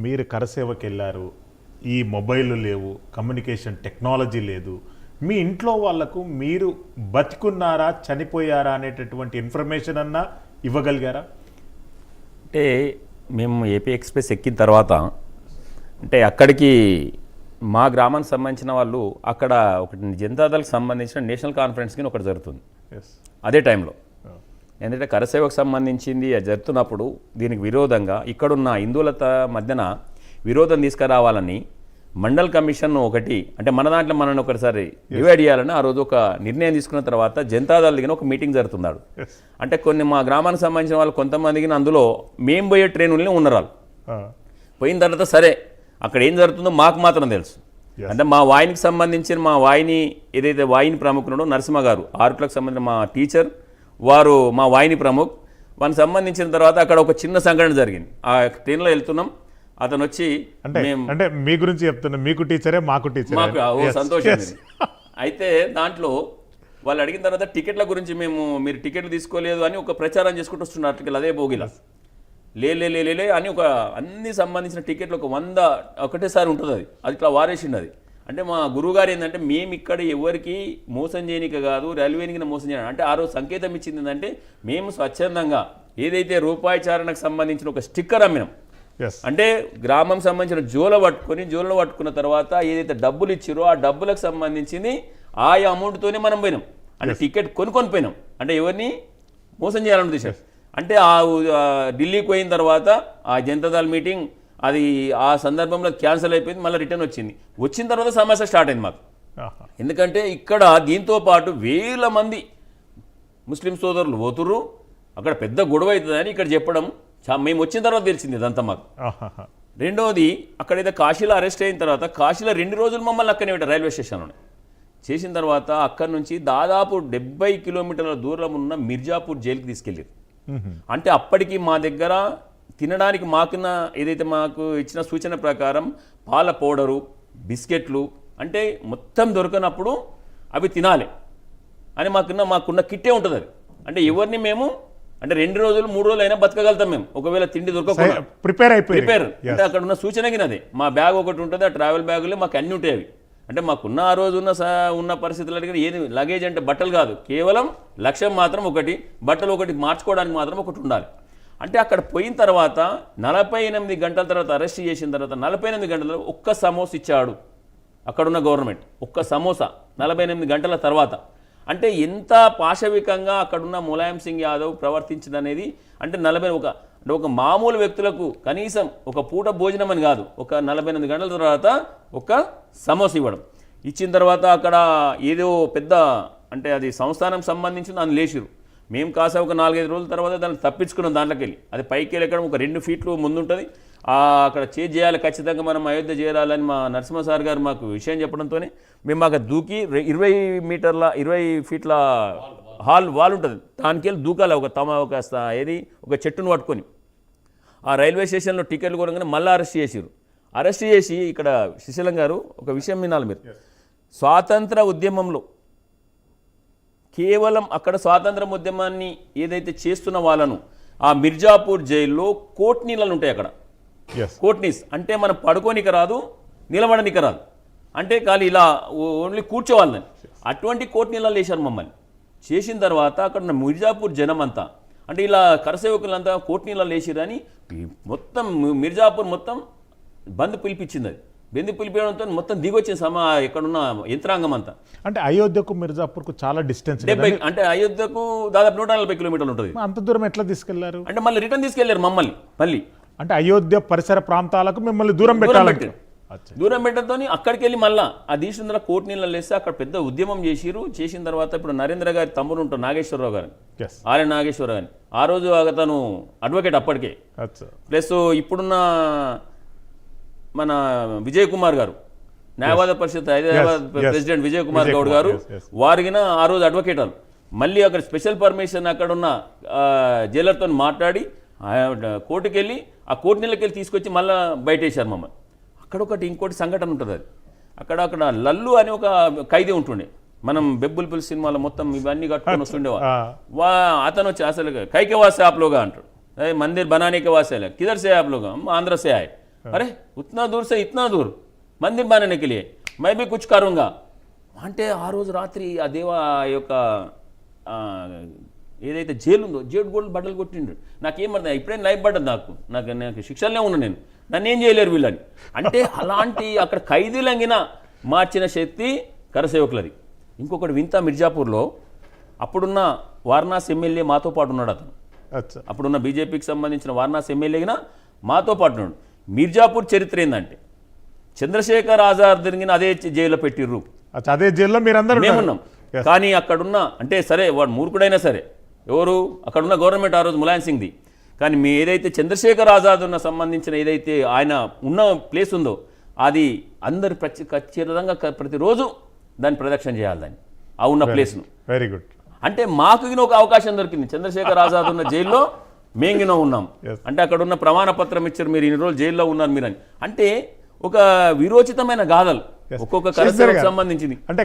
మీరు కరసేవకి వెళ్ళారు, ఈ మొబైల్ లేవు, కమ్యూనికేషన్ టెక్నాలజీ లేదు, మీ ఇంట్లో వాళ్లకు మీరు బతికున్నారా చనిపోయారా అనేటటువంటి ఇన్ఫర్మేషన్ అన్నా ఇవ్వగలిగారా? అంటే మేము ఏపీ ఎక్స్ప్రెస్ ఎక్కిన తర్వాత అంటే అక్కడికి మా గ్రామానికి సంబంధించిన వాళ్ళు అక్కడ ఒకటి జనతాదళకు సంబంధించిన నేషనల్ కాన్ఫరెన్స్కి ఒకటి జరుగుతుంది అదే టైంలో. ఎందుకంటే కరసేవకు సంబంధించింది అది జరుగుతున్నప్పుడు దీనికి విరోధంగా ఇక్కడున్న హిందువుల మధ్యన విరోధం తీసుకురావాలని మండల్ కమిషన్ ఒకటి అంటే మన దాంట్లో మనల్ని ఒకసారి డివైడ్ చేయాలని ఆ రోజు ఒక నిర్ణయం తీసుకున్న తర్వాత జనతాదళ దిగిన ఒక మీటింగ్ జరుగుతున్నాడు. అంటే కొన్ని మా గ్రామానికి సంబంధించిన వాళ్ళు కొంతమందికి అందులో మేము పోయే ట్రైన్లని ఉన్నారు. పోయిన తర్వాత సరే అక్కడ ఏం జరుగుతుందో మాకు మాత్రం తెలుసు. అంటే మా వాయినికి సంబంధించిన మా వాయిని ఏదైతే వాయిని ప్రముఖుడు నరసింహ గారు ఆరుట్లకు సంబంధించిన మా టీచర్ వారు మా వాయిని ప్రముఖ్ వానికి సంబంధించిన తర్వాత అక్కడ ఒక చిన్న సంఘటన జరిగింది. ఆ ట్రైన్లో వెళ్తున్నాం, అతను వచ్చి అంటే మీ గురించి చెప్తున్నా, మీకు టీచరే మాకు టీచర్, మాకు సంతోషం. అయితే దాంట్లో వాళ్ళు అడిగిన తర్వాత టికెట్ల గురించి మీరు టికెట్లు తీసుకోలేదు అని ఒక ప్రచారం చేసుకుంటూ వస్తున్నారు అట్లా అదే బోగిలా లే అని ఒక అన్ని సంబంధించిన టికెట్లు ఒక 100 ఒకటేసారి ఉంటుంది. అది ఇట్లా వారేసిండు. అది అంటే మా గురువుగారు ఏంటంటే మేము ఇక్కడ ఎవరికి మోసం చేయనిక కాదు, రైల్వేనికి మోసం చేయడం అంటే ఆ రోజు సంకేతం ఇచ్చింది ఏంటంటే మేము స్వచ్ఛందంగా ఏదైతే రూపాయి చారణకు సంబంధించిన ఒక స్టిక్కర్ అమ్మినాం. అంటే గ్రామం సంబంధించిన జోలో పట్టుకున్న తర్వాత ఏదైతే డబ్బులు ఇచ్చారో ఆ డబ్బులకు సంబంధించింది ఆయా అమౌంట్తోనే మనం పోయినాం. అంటే టికెట్ కొనుక్కొని పోయినాం. అంటే ఎవరిని మోసం చేయాలని ఉద్దేశం. అంటే ఆ ఢిల్లీకి పోయిన తర్వాత ఆ జనతాదళ మీటింగ్ అది ఆ సందర్భంలో క్యాన్సిల్ అయిపోయింది. మళ్ళీ రిటర్న్ వచ్చిన తర్వాత సమస్య స్టార్ట్ అయింది మాకు. ఎందుకంటే ఇక్కడ దీంతో పాటు వేల మంది ముస్లిం సోదరులు పోతుర్రు, అక్కడ పెద్ద గొడవ అవుతుందని ఇక్కడ చెప్పడం మేము వచ్చిన తర్వాత తెలిసింది ఇదంతా మాకు. రెండవది అక్కడైతే కాశీలో అరెస్ట్ అయిన తర్వాత కాశీలో 2 రోజులు మమ్మల్ని అక్కడనే పెట్టారు రైల్వే స్టేషన్లోనే. చేసిన తర్వాత అక్కడి నుంచి దాదాపు 70 కిలోమీటర్ల దూరం ఉన్న మిర్జాపూర్ జైలుకి తీసుకెళ్ళారు. అంటే అప్పటికి మా దగ్గర తినడానికి మాకున్న ఏదైతే మాకు ఇచ్చిన సూచన ప్రకారం పాల పౌడరు, బిస్కెట్లు అంటే మొత్తం దొరకనప్పుడు అవి తినాలి అని మాకున్న కిట్టే ఉంటుంది. అది అంటే ఎవరిని మేము అంటే 2 రోజులు 3 రోజులు అయినా బతకగలుగుతాం మేము ఒకవేళ తిండి దొరకకుండా ప్రిపేర్ అంటే అక్కడ ఉన్న సూచనకి అదే మా బ్యాగ్ ఒకటి ఉంటుంది, ఆ ట్రావెల్ బ్యాగులే మాకు అన్నీ ఉంటాయి. అవి అంటే మాకున్న ఆ రోజు ఉన్న పరిస్థితుల దగ్గర ఏది లగేజ్ అంటే బట్టలు కాదు, కేవలం లక్ష్యం మాత్రం ఒకటి, బట్టలు ఒకటి మార్చుకోవడానికి మాత్రం ఒకటి ఉండాలి. అంటే అక్కడ పోయిన తర్వాత 48 గంటల తర్వాత అరెస్ట్ చేసిన తర్వాత 48 గంటల ఒక్క సమోసా ఇచ్చాడు అక్కడున్న గవర్నమెంట్. ఒక్క సమోసా 48 గంటల తర్వాత. అంటే ఎంత పాశవికంగా అక్కడున్న ములాయం సింగ్ యాదవ్ ప్రవర్తించిందనేది అంటే ఒక మామూలు వ్యక్తులకు కనీసం ఒక పూట భోజనం అని కాదు, ఒక 48 గంటల తర్వాత ఒక సమోసా ఇవ్వడం. ఇచ్చిన తర్వాత అక్కడ ఏదో పెద్ద అంటే అది సంస్థానం సంబంధించి దాన్ని లేచిరు. మేము కాసా ఒక 4-5 రోజుల తర్వాత దాన్ని తప్పించుకున్నాం. దాంట్లోకి వెళ్ళి అది పైకి వెళ్ళి ఎక్కడ ఒక 2 ఫీట్లు ముందుంటుంది. అక్కడ చేయాలి, ఖచ్చితంగా మనం అయోధ్య చేరాలని మా నరసింహ సార్ గారు మాకు విషయం చెప్పడంతోనే మేము అక్కడ దూకి 20 ఫీట్ల వాల్ ఉంటుంది, దానికి వెళ్ళి దూకాలి. ఒక చెట్టును పట్టుకొని ఆ రైల్వే స్టేషన్లో టికెట్లు కొనగానే మళ్ళీ అరెస్ట్ చేసి ఇక్కడ శ్రీశైలం గారు ఒక విషయం వినాలి మీరు. స్వాతంత్ర ఉద్యమంలో కేవలం అక్కడ స్వాతంత్ర ఉద్యమాన్ని ఏదైతే చేస్తున్న వాళ్ళను ఆ మిర్జాపూర్ జైల్లో కోట్ నీళ్ళు ఉంటాయి. అక్కడ కోట్ నీస్ అంటే మనం పడుకోనికి రాదు, నిలబడనికి రాదు, అంటే ఖాళీ ఇలా ఓన్లీ కూర్చోవాలని అటువంటి కోట్ నీళ్ళలో వేశారు మమ్మల్ని. చేసిన తర్వాత అక్కడ ఉన్న మిర్జాపూర్ జనం అంతా అంటే ఇలా కరసేవకులంతా కోట్ నీళ్ళలో వేసిరని మొత్తం మిర్జాపూర్ మొత్తం బంద్ పిలిపించింది. అది బంద్ పిలిపించడంతో మొత్తం దిగొచ్చిన ఎక్కడున్న యంత్రాంగం అంతా. అంటే అయోధ్యకు మిర్జాపూర్కు చాలా డిస్టెన్స్, అంటే అయోధ్యకు దాదాపు 140 కిలోమీటర్లు ఉంటుంది. అంత దూరం ఎట్లా తీసుకెళ్లారు? అంటే మళ్ళీ రిటర్న్ తీసుకెళ్లారు మమ్మల్ని. మళ్ళీ అంటే అయోధ్య పరిసర ప్రాంతాలకు మిమ్మల్ని దూరం పెట్టడంతో అక్కడికి వెళ్ళి మళ్ళీ ఆ దీక్ష కోట్ నీళ్ళలో వేస్తే అక్కడ పెద్ద ఉద్యమం చేసిన తర్వాత ఇప్పుడు నరేంద్ర గారి తమ్ముడు ఉంటారు నాగేశ్వరరావు గారు, ఆర్ఎన్ నాగేశ్వరరావు గారిని. ఆ రోజు అతను అడ్వకేట్ అప్పటికే, ప్లస్ ఇప్పుడున్న మన విజయ్ కుమార్ గారు న్యాయవాద పరిషత్ హైదరాబాద్ ప్రెసిడెంట్ విజయ్ కుమార్ గౌడ్ గారు వారికిన ఆ రోజు అడ్వకేట్ వాళ్ళు మళ్ళీ అక్కడ స్పెషల్ పర్మిషన్ అక్కడ ఉన్న జైలర్తో మాట్లాడి కోర్టుకి వెళ్ళి ఆ కోర్టు నీళ్ళకి వెళ్ళి తీసుకొచ్చి మళ్ళీ బయట వేశారు మమ్మల్ని. అక్కడ ఇంకోటి సంఘటన ఉంటుంది. అది అక్కడ లల్లు అని ఒక ఖైదీ ఉంటుండే, మనం బెబ్బుల్ సినిమాలో మొత్తం ఇవన్నీ కట్టుకొని వస్తుండేవా. అతను వచ్చి అసలు కైకే వాసే ఆప్లోగా అంటాడు, మందిర్ బనానే కే వాసే కిదర్ సే ఆప్లోగా, ఆంధ్ర సే ఆయ్ अरे उतना दूर से इतना दूर मंदिर बनाने के लिए मैं भी कुछ करूँगा అంటే ఆ రోజు రాత్రి ఆ దేవ యొక్క ఏదైతే జైలు ఉందో జేడు గోల్డ్ బట్టలు కొట్టిండు నాకేమర్థం ఇప్పుడేం లైఫ్ పడ్డది నాకు శిక్షలనే ఉన్నా నేను నన్ను ఏం చేయలేరు వీళ్ళని అంటే అలాంటి అక్కడ ఖైదీలంగిన మార్చిన శక్తి కరసేవకులది ఇంకొకటి వింత మిర్జాపూర్లో అప్పుడున్న వారణాసి ఎమ్మెల్యే మాతో పాటు ఉన్నాడు అతను అచ్చా అప్పుడున్న బీజేపీకి సంబంధించిన వారణాసి ఎమ్మెల్యేగిన మాతో పాటు ఉన్నాడు మిర్జాపూర్ చరిత్ర ఏంటంటే చంద్రశేఖర్ ఆజాద్ జరిగిన అదే జైల్లో పెట్టిర్రు అచ్చా అదే జైల్లో మీరందరూ మేమున్నాం కానీ అక్కడున్న అంటే సరే వాడు మూర్ఖుడైనా సరే ఎవరు అక్కడున్న గవర్నమెంట్ ఆ రోజు ములాయం సింగ్ది కానీ మీ ఏదైతే చంద్రశేఖర్ ఆజాద్ ఉన్న సంబంధించిన ఏదైతే ఆయన ఉన్న ప్లేస్ ఉందో అది అందరు ఖచ్చితంగా ప్రతిరోజు దాన్ని ప్రదక్షిణ చేయాలి దాన్ని ఆ ఉన్న ప్లేస్ను వెరీ గుడ్ అంటే మాకు గిన ఒక అవకాశం దొరికింది చంద్రశేఖర్ ఆజాద్ ఉన్న జైల్లో మేము గిన ఉన్నాం అంటే అక్కడ ఉన్న ప్రమాణ పత్రం ఇచ్చారు మీరు ఇన్ని రోజులు జైల్లో ఉన్నారు మీరు అని అంటే ఒక విరోచితమైన గాథలు ఒక్కొక్క కరసేవకు సంబంధించింది అంటే